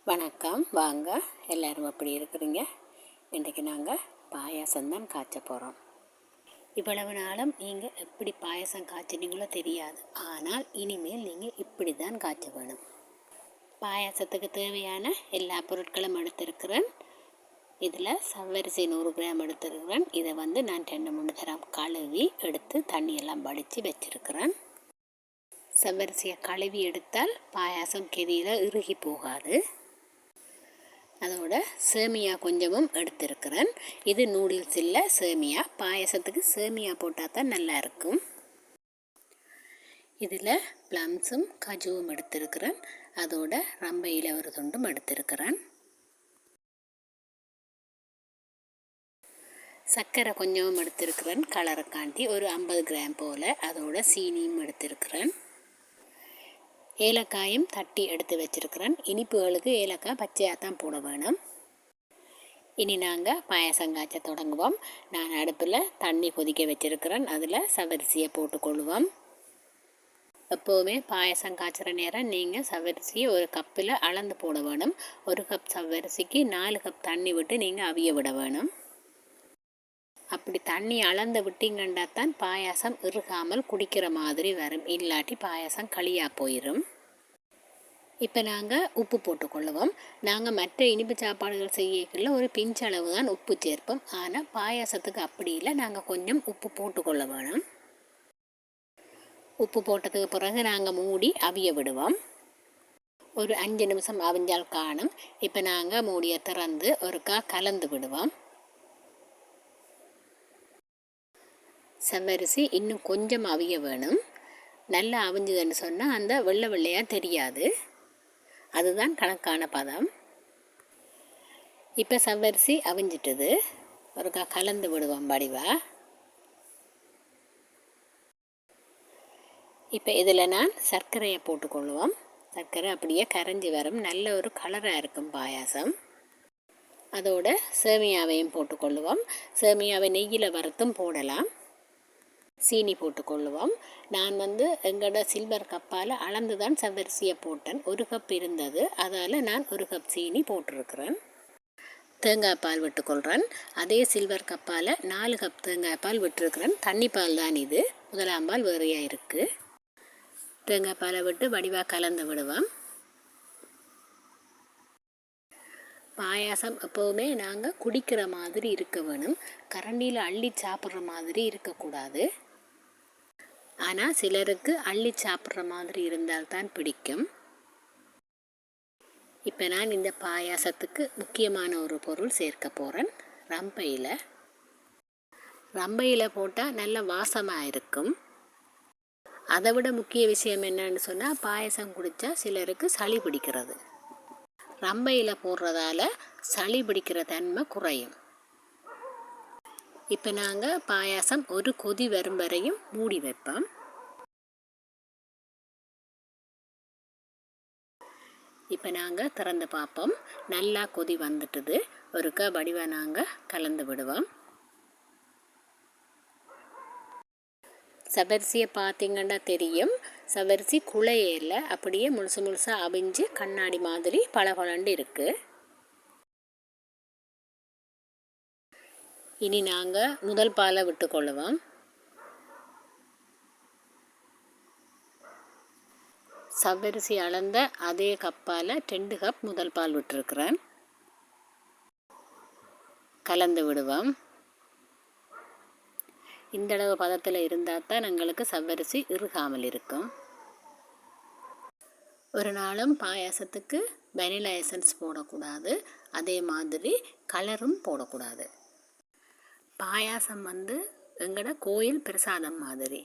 வணக்கம். வாங்க, எல்லோரும் எப்படி இருக்கிறீங்க? இன்றைக்கி நாங்கள் பாயாசம் தான் காய்ச்ச போகிறோம். இவ்வளவு நாளும் நீங்கள் எப்படி பாயாசம் காய்ச்சினீங்களோ தெரியாது. ஆனால் இனிமேல் நீங்கள் இப்படி தான் காய்ச்ச வேணும். பாயாசத்துக்கு தேவையான எல்லா பொருட்களும் எடுத்திருக்கிறேன். இதில் சவ்வரிசி 100 கிராம் எடுத்திருக்கிறேன். இதை நான் 2-3 தரம் கழுவி எடுத்து தண்ணியெல்லாம் வடித்து வச்சுருக்கிறேன். சவ்வரிசியை கழுவி எடுத்தால் பாயாசம் கெதியில் இறுகி போகாது. அதோட சேமியா கொஞ்சமும் எடுத்திருக்கிறேன். இது நூடுல்ஸ் இல்லை, சேமியா. பாயசத்துக்கு சேமியா போட்டால் தான் நல்லாயிருக்கும். இதில் ப்ளம்ஸும் கஜுவும் எடுத்திருக்கிறேன். அதோட ரம்பையில் ஒரு துண்டும் எடுத்திருக்கிறேன். சர்க்கரை கொஞ்சமும் எடுத்திருக்கிறேன் கலருக்காண்டி, ஒரு 50 கிராம் போல். அதோட சீனியும் எடுத்திருக்கிறேன். ஏலக்காயும் தட்டி எடுத்து வச்சுருக்கிறேன். இனிப்புகளுக்கு ஏலக்காய் பச்சையாக தான் போட வேணும். இனி நாங்கள் பாயசம் காய்ச்ச தொடங்குவோம். நான் அடுப்பில் தண்ணி கொதிக்க வச்சுருக்கிறேன். அதில் சவரிசியை போட்டுக்கொள்ளுவோம். எப்போவுமே பாயசம் காய்ச்சுற நேரம் நீங்கள் சவரிசியை ஒரு கப்பில் அளந்து போட வேணும். ஒரு கப் சவரிசிக்கு 4 கப் தண்ணி விட்டு நீங்கள் அவிய விட வேணும். அப்படி தண்ணி அளந்து விட்டிங்கண்டா தான் பாயாசம் இறுகாமல் குடிக்கிற மாதிரி வரும். இல்லாட்டி பாயாசம் களியாக போயிடும். இப்போ நாங்கள் உப்பு போட்டுக்கொள்ளுவோம். நாங்கள் மற்ற இனிப்பு சாப்பாடுகள் செய்யக்குள்ள ஒரு பிஞ்சளவு தான் உப்பு சேர்ப்போம். ஆனால் பாயாசத்துக்கு அப்படி இல்லை, நாங்கள் கொஞ்சம் உப்பு போட்டுக்கொள்ள வேணும். உப்பு போட்டதுக்கு பிறகு நாங்கள் மூடி அவிய விடுவோம். ஒரு 5 நிமிஷம் அவிஞ்சால் காணும். இப்போ நாங்கள் மூடியை திறந்து ஒருக்கா கலந்து விடுவோம். செவ்வரிசி இன்னும் கொஞ்சம் அவிய வேணும். நல்லா அவிஞ்சுதுன்னு சொன்னால் அந்த வெள்ளை வெள்ளையாக தெரியாது. அதுதான் கணக்கான பதம். இப்போ செவ்வரிசி அவிஞ்சிட்டது. ஒருக்கா கலந்து விடுவோம் வடிவா. இப்போ இதில் நான் சர்க்கரையை போட்டுக்கொள்ளுவோம். சர்க்கரை அப்படியே கரைஞ்சி வரும். நல்ல ஒரு கலராக இருக்கும் பாயாசம். அதோட சேமியாவையும் போட்டுக்கொள்ளுவோம். சேமியாவை நெய்யில் வறுத்தும் போடலாம். சீனி போட்டுக்கொள்ளுவோம். நான் எங்களோட சில்வர் கப்பால் அளந்து தான் சவ்வரிசியை போட்டேன். 1 கப் இருந்தது, அதால் நான் 1 கப் சீனி போட்டிருக்கிறேன். தேங்காய் பால் விட்டுக்கொள்கிறேன். அதே சில்வர் கப்பால் 4 கப் தேங்காய் பால் விட்டுருக்கிறேன். தண்ணி பால் தான் இது, முதலாம் பால் வேறையாக இருக்குது. தேங்காய் பாலை விட்டு வடிவாக கலந்து விடுவோம். பாயாசம் எப்போவுமே நாங்கள் குடிக்கிற மாதிரி இருக்க வேணும். கரண்டியில் அள்ளி சாப்பிட்ற மாதிரி இருக்கக்கூடாது. ஆனால் சிலருக்கு அள்ளி சாப்பிட்ற மாதிரி இருந்தால்தான் பிடிக்கும். இப்போ நான் இந்த பாயாசத்துக்கு முக்கியமான ஒரு பொருள் சேர்க்க போகிறேன். ரம்பையில் போட்டால் நல்ல வாசமாக இருக்கும். அதை விட முக்கிய விஷயம் என்னன்னு சொன்னால், பாயசம் குடித்தா சிலருக்கு சளி பிடிக்கிறது. ரம்பையில் போடுறதால சளி பிடிக்கிற தன்மை குறையும். இப்போ நாங்கள் பாயாசம் ஒரு கொதி வரும் வரையும் மூடி வைப்போம். இப்போ நாங்கள் திறந்து பார்ப்போம். நல்லா கொதி வந்துட்டுது. ஒருக்கா வடிவாக நாங்கள் கலந்து விடுவோம். சவரிசியை பார்த்திங்கன்னா தெரியும், சவரிசி குழையில அப்படியே முழுசாக அவிஞ்சு கண்ணாடி மாதிரி பளபளண்டு இருக்குது. இனி நாங்கள் முதல் பாலை விட்டுக்கொள்ளுவோம். சவ்வரிசி அளந்த அதே கப்பால் 2 கப் முதல் பால் விட்டுருக்குறேன். கலந்து விடுவோம். இந்தளவு பதத்தில் இருந்தால் தான் எங்களுக்கு சவ்வரிசி இறுகாமல் இருக்கும். ஒரு நாளும் பாயாசத்துக்கு வெனிலா எசன்ஸ் போடக்கூடாது. அதே மாதிரி கலரும் போடக்கூடாது. பாயாசம் எங்களோட கோயில் பிரசாதம் மாதிரி.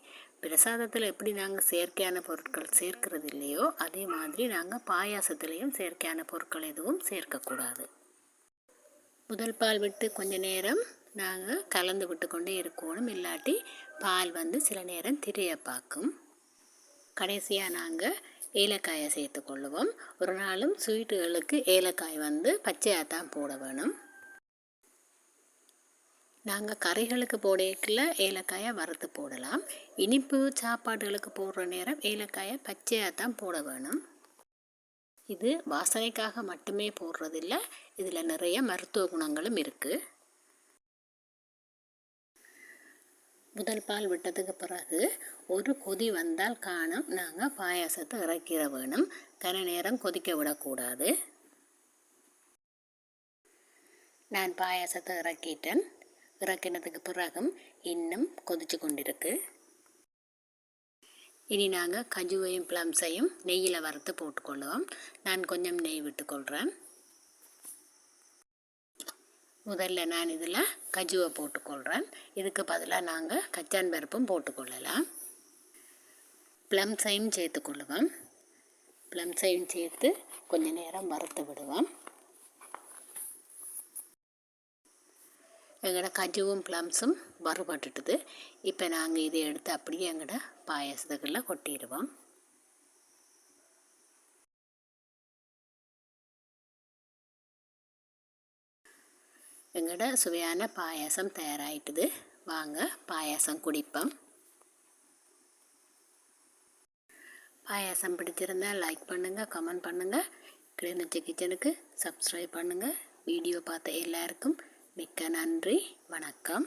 பிரசாதத்தில் எப்படி நாங்கள் செயற்கையான பொருட்கள் சேர்க்கிறது இல்லையோ, அதே மாதிரி நாங்கள் பாயாசத்துலேயும் செயற்கையான பொருட்கள் எதுவும் சேர்க்கக்கூடாது. முதல் பால் விட்டு கொஞ்ச நேரம் நாங்கள் கலந்து விட்டு கொண்டே இருக்கணும். இல்லாட்டி பால் சில நேரம் திரைய பார்க்கும். கடைசியாக நாங்கள் ஏலக்காயை சேர்த்துக்கொள்ளுவோம். ஒரு நாளும் ஸ்வீட்டுகளுக்கு ஏலக்காய் பச்சையாக தான் போட வேணும். நாங்கள் கறிகளுக்கு போடக்குள்ள ஏலக்காயை வறுத்து போடலாம். இனிப்பு சாப்பாடுகளுக்கு போடுற நேரம் ஏலக்காயை பச்சையாக தான் போட வேணும். இது வாசனைக்காக மட்டுமே போடுறதில்ல, இதில் நிறைய மருத்துவ குணங்களும் இருக்குது. முதல் பால் விட்டதுக்கு பிறகு ஒரு கொதி வந்தால் காணும் நாங்கள் பாயாசத்தை இறக்கிற வேணும். கன நேரம் கொதிக்க விடக்கூடாது. நான் பாயாசத்தை இறக்கிட்டேன். இறக்கினதுக்கு பிறகும் இன்னும் கொதிச்சு கொண்டிருக்கு. இனி நாங்கள் கஜுவையும் ப்ளம்ஸையும் நெய்யில் வறுத்து போட்டுக்கொள்ளுவோம். நான் கொஞ்சம் நெய் விட்டுக்கொள்கிறேன். முதல்ல நான் இதில் கஜுவை போட்டுக்கொள்கிறேன். இதுக்கு பதிலாக நாங்கள் கச்சான் பருப்பும் போட்டுக்கொள்ளலாம். ப்ளம்ஸையும் சேர்த்துக்கொள்ளுவோம். ப்ளம்ஸையும் சேர்த்து கொஞ்சம் நேரம் வறுத்து விடுவோம். எங்களோட கஜுவும் ப்ளம்ஸும் வறுபட்டுட்டுது. இப்போ நாங்கள் இதை எடுத்து அப்படியே எங்களோட பாயாசத்துக்குள்ளே கொட்டிடுவோம். எங்களோட சுவையான பாயாசம் தயாராகிட்டுது. வாங்க பாயாசம் குடிப்போம். பாயாசம் பிடிச்சிருந்தால் லைக் பண்ணுங்கள், கமெண்ட் பண்ணுங்கள். கிளிநொச்சி கிச்சனுக்கு சப்ஸ்கிரைப் பண்ணுங்கள். வீடியோ பார்த்த எல்லாருக்கும் மிக்க நன்றி. வணக்கம்.